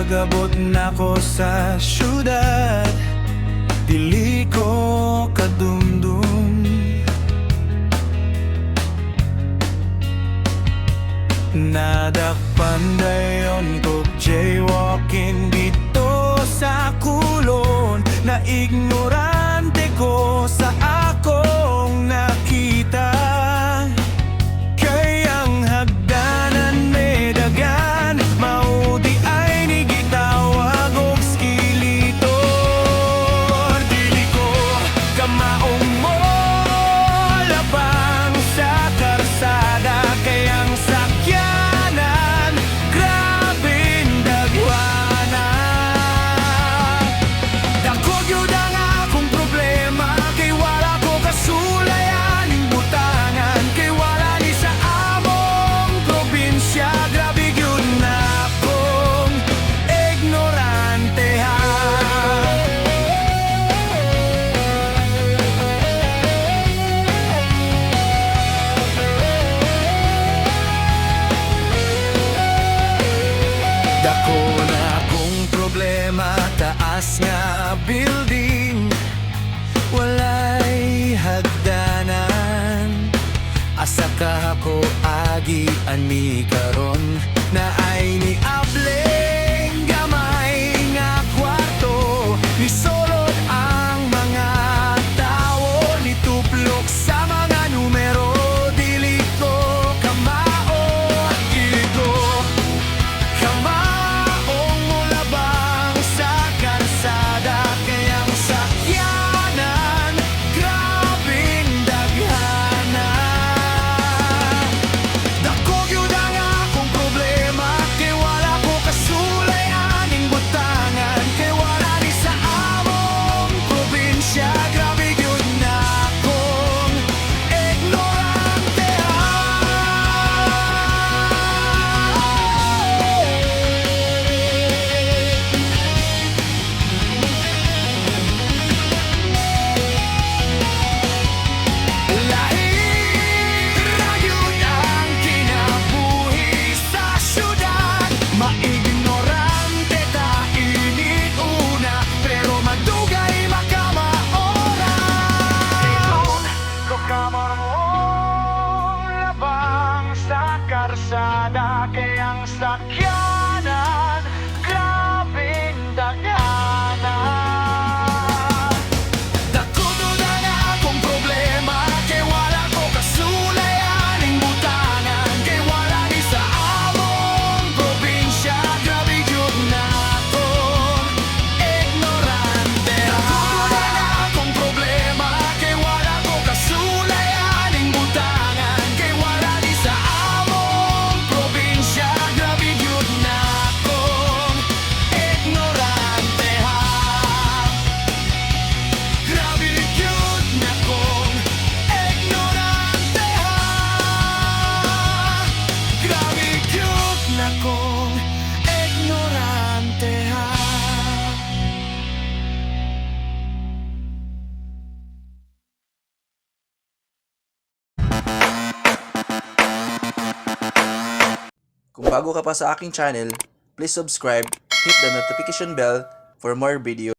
pag-abot nako sa syudad, dili ko kadumdum. Nadakpan dayon ko jaywalking dito sa kulon. Na ignorante ko sa akong nakita. Kayang hagdanan may dagan, maudi ay nigitawag og skeleton. Dili ko kamaong mo labang sa karsada, kayang sakyanan grabing dagwana. Dako gyud ang akong problema, kay wala ko kasulayan ning butangan, kay wala ni sa among probinsya. Grabe gyud na akong ignorante ha. Dako na akong problema, taas nga building, walay hagdanan. Asa ka ako agi ani karon, na ay ni ableng gamay nga kwarto. Nisolod ang mga tawo, nituplok sa mga numero. Dili ko kamao, dili ko kamaong mulabang sa karsada, kayang sakyanan grabing daghana. Dako gyud ang akong problema, kay wala ko kasulayan ning butangan, kay wala ni sa among probinsya. Grabe gyud na akong ignorante Lahira yun ang kinabuhi sa syudad. Maignorante ta init una, pero madugay makamaora. Kamarong labang sa karsada, kayang sakyanan grabing dagana. Dako gyud ang akong problema, kay wala ko kasulayan ning butangan, kay wala ni sa among probinsya. Grabe gyud na akong ignorante. Dako gyud ang akong problema, kay wala ko kasulayan ning butangan, kay wala ni sa among probinsya. Grabe gyud na akong ignorante ha. Grabe gyud na akong ignorante ha. Grabe gyud na akong ignorante ha. Kung bago ka pa sa aking channel, please subscribe, hit the notification bell for more videos.